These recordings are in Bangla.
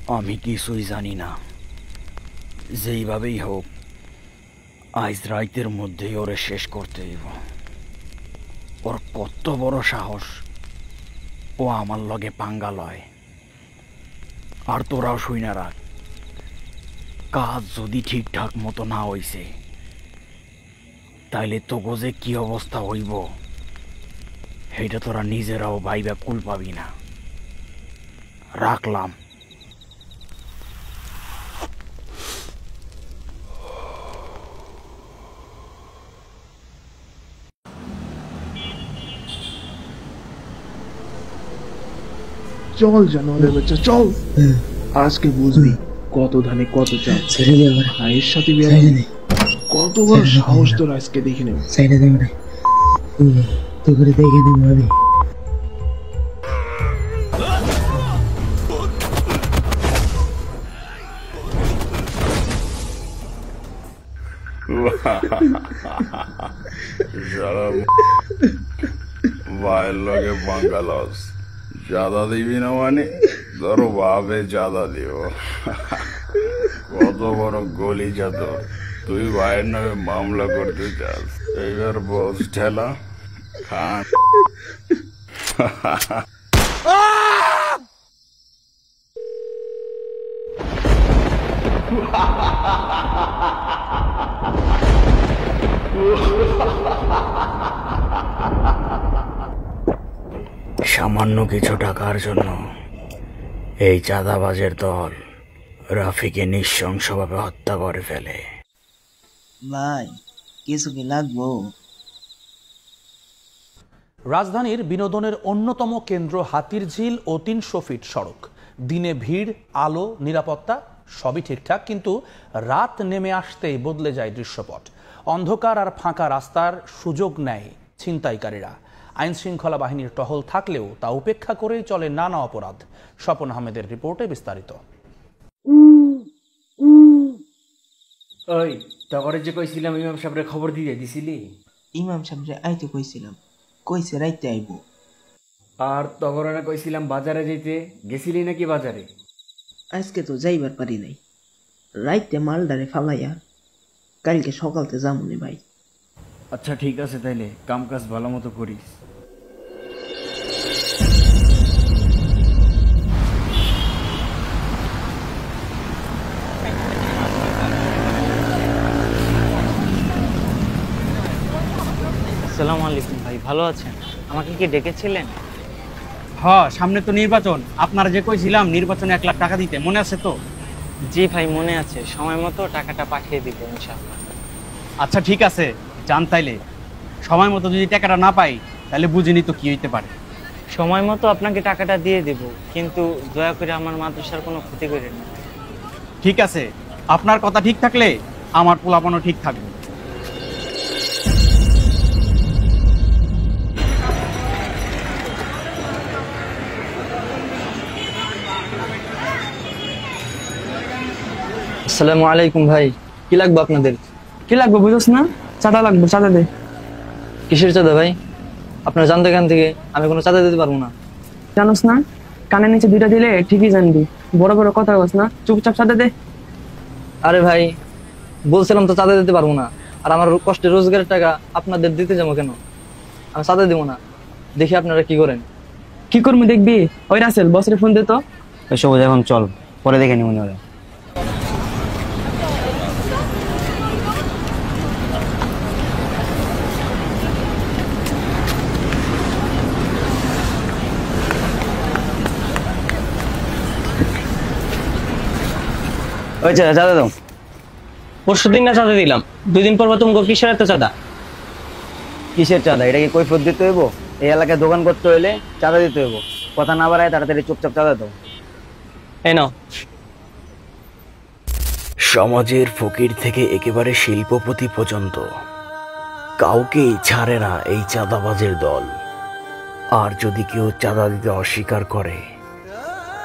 আমি কিছুই জানি না। যেইভাবেই হোক আজ রাইতের মধ্যেই ওরে শেষ করতে হইব। ওর কত বড় সাহস, ও আমার লগে পাঙ্গা লয়। আর তোরাও শুই না রাখ, কাজ যদি ঠিকঠাক মতো না হইছে তাইলে তোগো যে কি অবস্থা হইব সেইটা তোরা নিজেরাও ভাইবা কুল পাবি না। রাখলাম। চল জানোয়ারের বাচ্চা চল, আজকে বুঝবি কত ধানে কত চাল। ভাইয়ের সাথে কত বড় সাহস তোর, আজকে দেখে নেব। ভাইয়ের লগে বাঙ্গালস জাদা দিবি না মানে ধরো ভাবে জাদা দিব। কত বড় গলি যত, তুই ভাইয়ের নামে মামলা করতে চাস? এইবার বস ঠেলা খান। সামান্য কিছু টাকার জন্য এই চাঁদাবাজের দল রাফিকে নৃশংসভাবে হত্যা করে ফেলে। ভাই কিছু কি লাগবো? রাজধানীর বিনোদনের অন্যতম কেন্দ্র হাতিরঝিল ও ৩০০ ফিট সড়ক। দিনে ভিড়, আলো, নিরাপত্তা সবই ঠিকঠাক, কিন্তু রাত নেমে আসতেই বদলে যায় দৃশ্যপট। অন্ধকার আর ফাঁকা রাস্তার সুযোগ নেয় ছিনতাইকারীরা। আইন শৃঙ্খলা বাহিনীর টহল থাকলেও তা উপেক্ষা করেই চলে নানা অপরাধ। স্বপন আহমেদের রিপোর্টে বিস্তারিত। ওই তগরে যে কইছিলাম ইমাম সাহেবের খবর দিয়ে দিছিলি? ইমাম সাহেবরে আইতে কইছিলাম, কইছে রাইতে আইব। আর তগরে না কইছিলাম বাজারে যেতে, গেছিলি নাকি বাজারে? আজকে তো যাইবার পারি নাই, রাইতে মালডারে ফালাইয়া কালকে সকালতে যামুনে ভাই। আচ্ছা ঠিক আছে, তাইলে কাম কাজ ভালো মতো করিস। আসসালামু আলাইকুম ভাই, ভালো আছেন? আমাকে কি ডেকেছিলেন? সামনে তো নির্বাচন, আপনারা যে কইছিলাম নির্বাচনে 1 লাখ টাকা দিতে, মনে আছে তো? জি ভাই মনে আছে, সময় মতো টাকাটা পাঠিয়ে দিব ইনশাআল্লাহ। আচ্ছা ঠিক আছে, যান তাইলে। সময় মতো যদি টাকাটা না পাই তাহলে বুঝিনি তো কি হইতে পারে। সময় মতো আপনাকে টাকাটা দিয়ে দেব, কিন্তু দয়া করে আমার মাদ্রাসার কোনো ক্ষতি করেন না। ঠিক আছে, আপনার কথা ঠিক থাকলে আমার পোলাপানও ঠিক থাকবে। আসসালামু আলাইকুম ভাই, কি লাগবে আপনাদের? কি লাগবে বুঝোস না? চাঁদা লাগবে, চাঁদা দে। কিসের চাঁদা ভাই? আপনার জানতে এখান থেকে আমি কোনো চাঁদা দিতে পারবো না। জানোস না, কানের নিচে 2টা দিলে ঠিকই জানবি। বড় বড় কথা বস না, চুপচাপ চাঁদা দে। আরে ভাই বলছিলাম তো চাঁদা দিতে পারবো না, আর আমার কষ্টের রোজগারের টাকা আপনাদের দিতে যাবো কেন? আমি চাঁদা দিব না, দেখি আপনারা কি করেন। কি করবি দেখবি? ওই রাসেল বসরে ফোন দে তো। সবুজ এখন চল, পরে দেখে নি মনে হয়। ওই চাঁদা দাও। পরশু দিন না চাঁদা দিলাম, 2 দিন পর তুমি কিসের এত চাঁদা? কিসের চাঁদা? এটা কি কৈফিয়ত দিতে হইব? এই এলাকায় দোকান করতে হইলে চাঁদা দিতে হইব। কথা না বাড়ায় তাড়াতাড়ি চুপচাপ চাঁদা দাও। এই নাও। সমাজের ফকির থেকে একেবারে শিল্পপতি পর্যন্ত কাউকেই ছাড়ে না এই চাঁদাবাজের দল। আর যদি কেউ চাঁদা দিতে অস্বীকার করে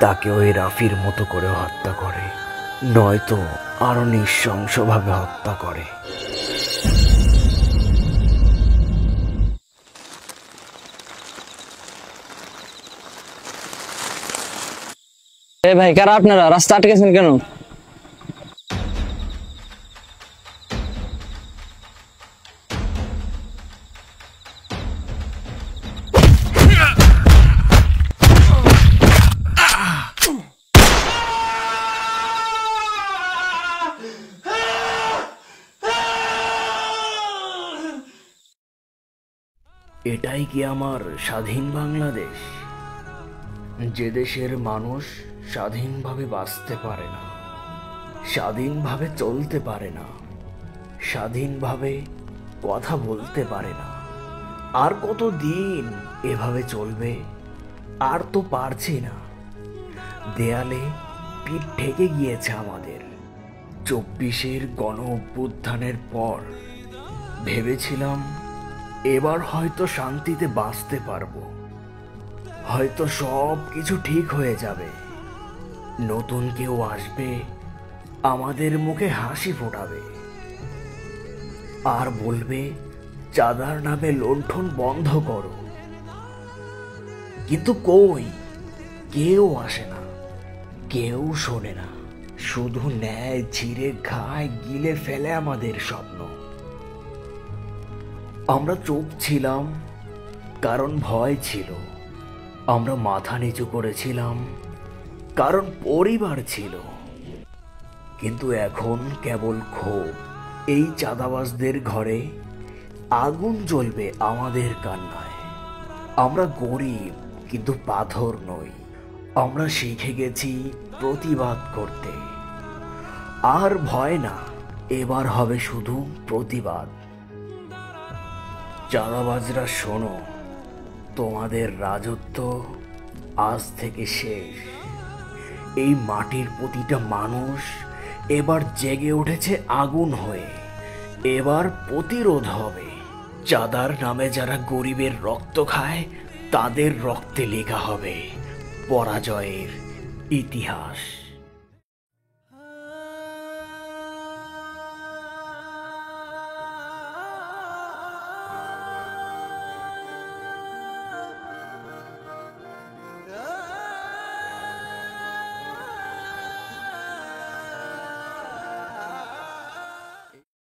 তাকে ওই রাফির মতো করে হত্যা করে, নয়তো আরো নৃশংসভাবে হত্যা করে। এ ভাই, কারা আপনারা? রাস্তা আটকেছেন কেন? এটাই কি আমার স্বাধীন বাংলাদেশ, যে দেশের মানুষ স্বাধীনভাবে বাঁচতে পারে না, স্বাধীনভাবে চলতে পারে না, স্বাধীনভাবে কথা বলতে পারে না? আর কতদিন এভাবে চলবে? আর তো পারছি না। দেয়ালে পিঠ ঠেকে গিয়েছে আমাদের। 24-এর গণ অভ্যুত্থানের পর ভেবেছিলাম এবার হয়তো শান্তিতে বাঁচতে পারবো, হয়তো সব কিছু ঠিক হয়ে যাবে, নতুন কেউ আসবে, আমাদের মুখে হাসি ফোটাবে আর বলবে চাঁদার নামে লুণ্ঠন বন্ধ করো। কিন্তু কই, কেউ আসে না, কেউ শোনে না, শুধু ন্যায় ছিঁড়ে খায়, গিলে ফেলে আমাদের স্বপ্ন। আমরা চুপ ছিলাম কারণ ভয় ছিল, আমরা মাথা নিচু করেছিলাম কারণ পরিবার ছিল। কিন্তু এখন কেবল ক্ষোভ। এই চাঁদাবাজদের ঘরে আগুন জ্বলবে আমাদের কান্নায়। আমরা গরিব কিন্তু পাথর নই। আমরা শিখে গেছি প্রতিবাদ করতে। আর ভয় না, এবার হবে শুধু প্রতিবাদ। চাঁদাবাজরা শোনো, তোমাদের রাজত্ব আজ থেকে শেষ। এই মাটির প্রতিটা মানুষ এবার জেগে উঠেছে আগুন হয়ে। এবার প্রতিরোধ হবে। চাঁদার নামে যারা গরিবের রক্ত খায়, তাদের রক্তে লেখা হবে পরাজয়ের ইতিহাস।